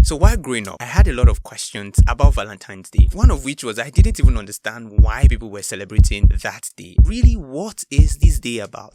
So while growing up, I had a lot of questions about Valentine's Day. One of which was I didn't even understand why people were celebrating that day. Really, what is this day about?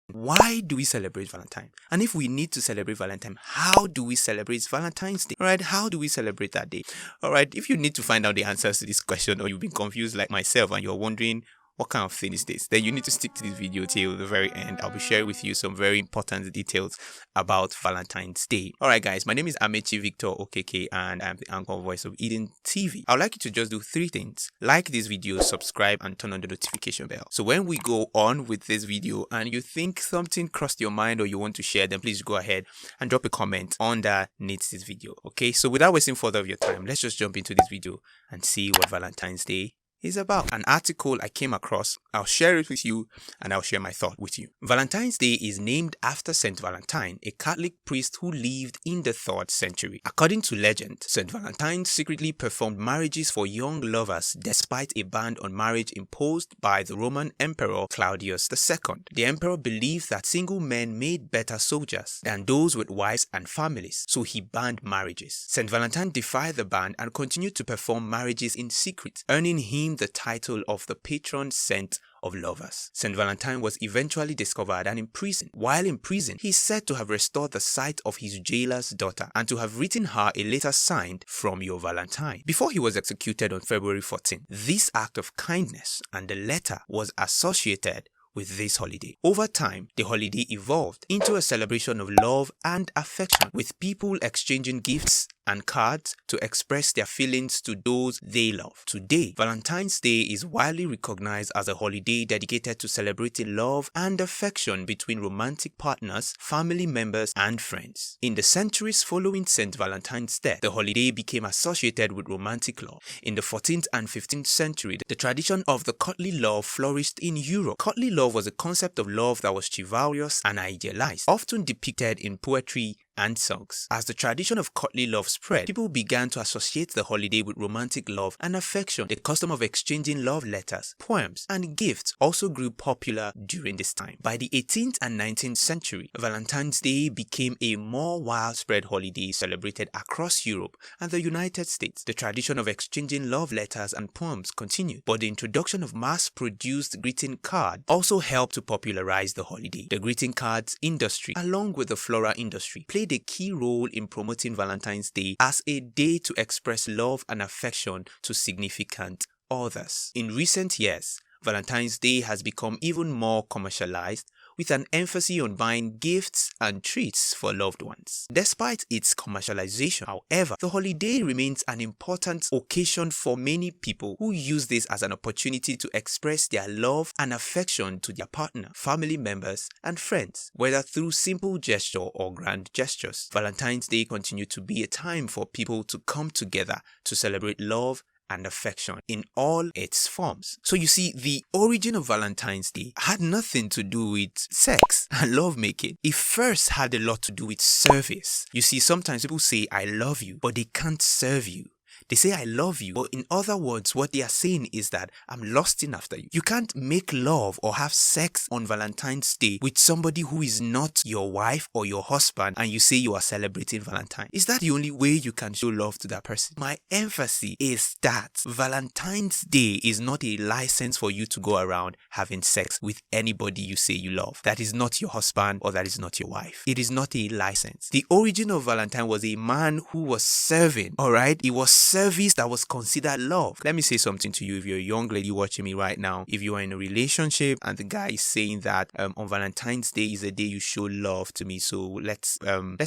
Why do we celebrate Valentine? And if we need to celebrate Valentine, how do we celebrate Valentine's Day? Alright, how do we celebrate that day? Alright, if you need to find out the answers to this question, or you've been confused like myself and you're wondering what kind of thing is this, then you need to stick to this video till the very end. I'll be sharing with you some very important details about Valentine's Day. Alright guys, my name is Amechi Victor Okeke and I'm the anchor voice of Eden TV. I'd like you to just do 3 things. Like this video, subscribe, and turn on the notification bell. So when we go on with this video and you think something crossed your mind or you want to share, then please go ahead and drop a comment underneath this video. Okay, so without wasting further of your time, let's just jump into this video and see what Valentine's Day is about. An article I came across, I'll share it with you and I'll share my thought with you. Valentine's Day is named after Saint Valentine, a Catholic priest who lived in the 3rd century. According to legend, Saint Valentine secretly performed marriages for young lovers despite a ban on marriage imposed by the Roman Emperor Claudius II. The emperor believed that single men made better soldiers than those with wives and families, so he banned marriages. Saint Valentine defied the ban and continued to perform marriages in secret, earning him the title of the patron saint of lovers. Saint Valentine was eventually discovered and imprisoned. While in prison, he is said to have restored the sight of his jailer's daughter and to have written her a letter signed "From your Valentine" before he was executed on February 14. This act of kindness and the letter was associated with this holiday. Over time, the holiday evolved into a celebration of love and affection, with people exchanging gifts and cards to express their feelings to those they love. Today, Valentine's Day is widely recognized as a holiday dedicated to celebrating love and affection between romantic partners, family members, and friends. In the centuries following Saint Valentine's death, the holiday became associated with romantic love. In the 14th and 15th century, the tradition of the courtly love flourished in Europe. Courtly love was a concept of love that was chivalrous and idealized, often depicted in poetry and songs. As the tradition of courtly love spread, people began to associate the holiday with romantic love and affection. The custom of exchanging love letters, poems, and gifts also grew popular during this time. By the 18th and 19th century, Valentine's Day became a more widespread holiday celebrated across Europe and the United States. The tradition of exchanging love letters and poems continued, but the introduction of mass-produced greeting cards also helped to popularize the holiday. The greeting cards industry, along with the floral industry, played a key role in promoting Valentine's Day as a day to express love and affection to significant others. In recent years, Valentine's Day has become even more commercialized, with an emphasis on buying gifts and treats for loved ones. Despite its commercialization, however, the holiday remains an important occasion for many people who use this as an opportunity to express their love and affection to their partner, family members, and friends, whether through simple gesture or grand gestures. Valentine's Day continues to be a time for people to come together to celebrate love and affection in all its forms. So you see, the origin of Valentine's Day had nothing to do with sex and lovemaking. It first had a lot to do with service. You see, sometimes people say "I love you," but they can't serve you. They say "I love you," but in other words, what they are saying is that I'm lusting after you. You can't make love or have sex on Valentine's Day with somebody who is not your wife or your husband and you say you are celebrating Valentine. Is that the only way you can show love to that person? My emphasis is that Valentine's Day is not a license for you to go around having sex with anybody you say you love. That is not your husband or that is not your wife. It is not a license. The origin of Valentine was a man who was serving, alright? It was service that was considered love. Let me say something to you. If you're a young lady watching me right now, if you are in a relationship and the guy is saying that on Valentine's Day is a day you show love to me, so let's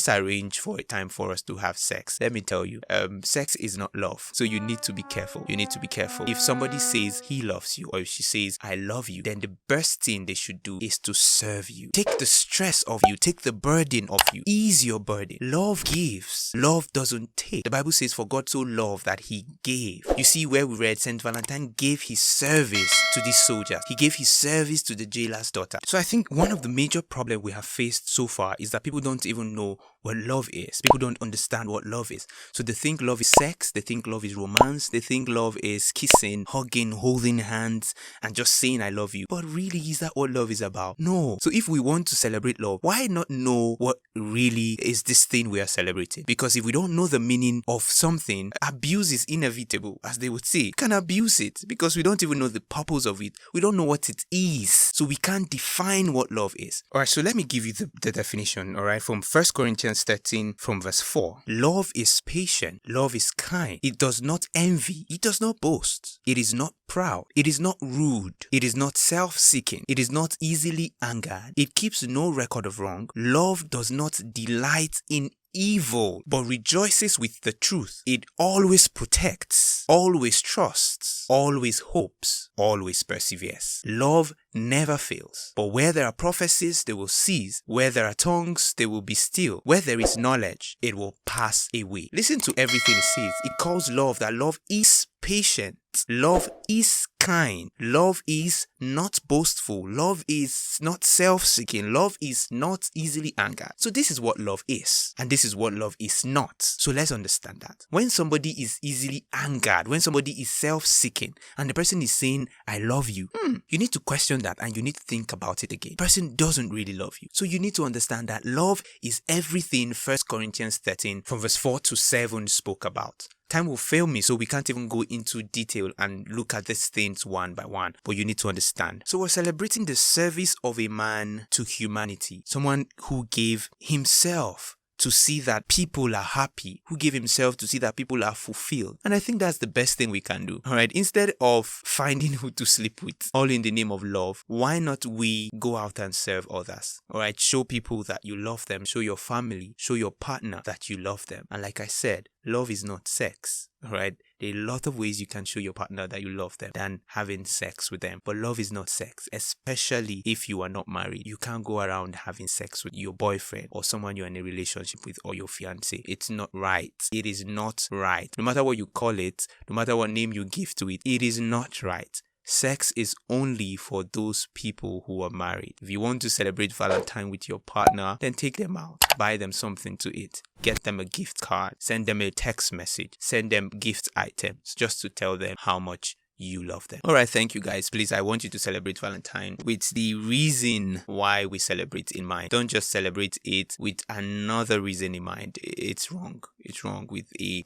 arrange for a time for us to have sex. Let me tell you, sex is not love, so you need to be careful. You need to be careful. If somebody says he loves you or if she says "I love you," then the best thing they should do is to serve you. Take the stress of you, take the burden of you, ease your burden. Love gives, love doesn't take. The Bible says, "For God so loved love that he gave. You see where we read Saint Valentine gave his service to these soldiers. He gave his service to the jailer's daughter. So I think one of the major problems we have faced so far is that people don't even know what love is. People don't understand what love is. So they think love is sex, they think love is romance, they think love is kissing, hugging, holding hands, and just saying I love you. But really, is that what love is about? No. So if we want to celebrate love, why not know what really is this thing we are celebrating? Because if we don't know the meaning of something, abuse is inevitable, as they would say. You can abuse it because we don't even know the purpose of it. We don't know what it is. So we can't define what love is. Alright, so let me give you the definition, alright, from 1 Corinthians 13 from verse 4. Love is patient. Love is kind. It does not envy. It does not boast. It is not proud. It is not rude. It is not self-seeking. It is not easily angered. It keeps no record of wrong. Love does not delight in evil, but rejoices with the truth. It always protects, always trusts, always hopes, always perseveres. Love never fails. But where there are prophecies, they will cease. Where there are tongues, they will be still. Where there is knowledge, it will pass away. Listen to everything it says. It calls love that love is patient. Love is kind. Love is not boastful. Love is not self-seeking. Love is not easily angered. So this is what love is. And this is what love is not. So let's understand that. When somebody is easily angered, when somebody is self-seeking, and the person is saying, I love you, you need to question that and you need to think about it again. The person doesn't really love you. So you need to understand that love is everything 1 Corinthians 13 from verse 4 to 7 spoke about. Time will fail me, so we can't even go into detail and look at these things one by one. But you need to understand. So we're celebrating the service of a man to humanity. Someone who gave himself to see that people are happy, who gave himself to see that people are fulfilled. And I think that's the best thing we can do. Alright, instead of finding who to sleep with, all in the name of love, why not we go out and serve others? Alright, show people that you love them, show your family, show your partner that you love them. And like I said, love is not sex. Alright, there are a lot of ways you can show your partner that you love them than having sex with them. But love is not sex, especially if you are not married. You can't go around having sex with your boyfriend or someone you're in a relationship with or your fiancé. It's not right. It is not right. No matter what you call it, no matter what name you give to it, it is not right. Sex is only for those people who are married. If you want to celebrate Valentine with your partner, then take them out. Buy them something to eat. Get them a gift card. Send them a text message. Send them gift items just to tell them how much you love them. Alright, thank you guys. Please, I want you to celebrate Valentine with the reason why we celebrate in mind. Don't just celebrate it with another reason in mind. It's wrong. It's wrong with a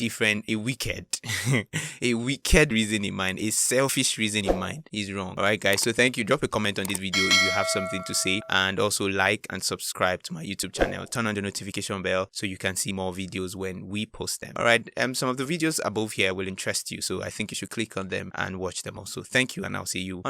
wicked, a wicked reason in mind, a selfish reason in mind is wrong. Alright guys, so thank you. Drop a comment on this video if you have something to say, and also like and subscribe to my YouTube channel. Turn on the notification bell so you can see more videos when we post them. Alright, some of the videos above here will interest you, so I think you should click on them and watch them also. Thank you, and I'll see you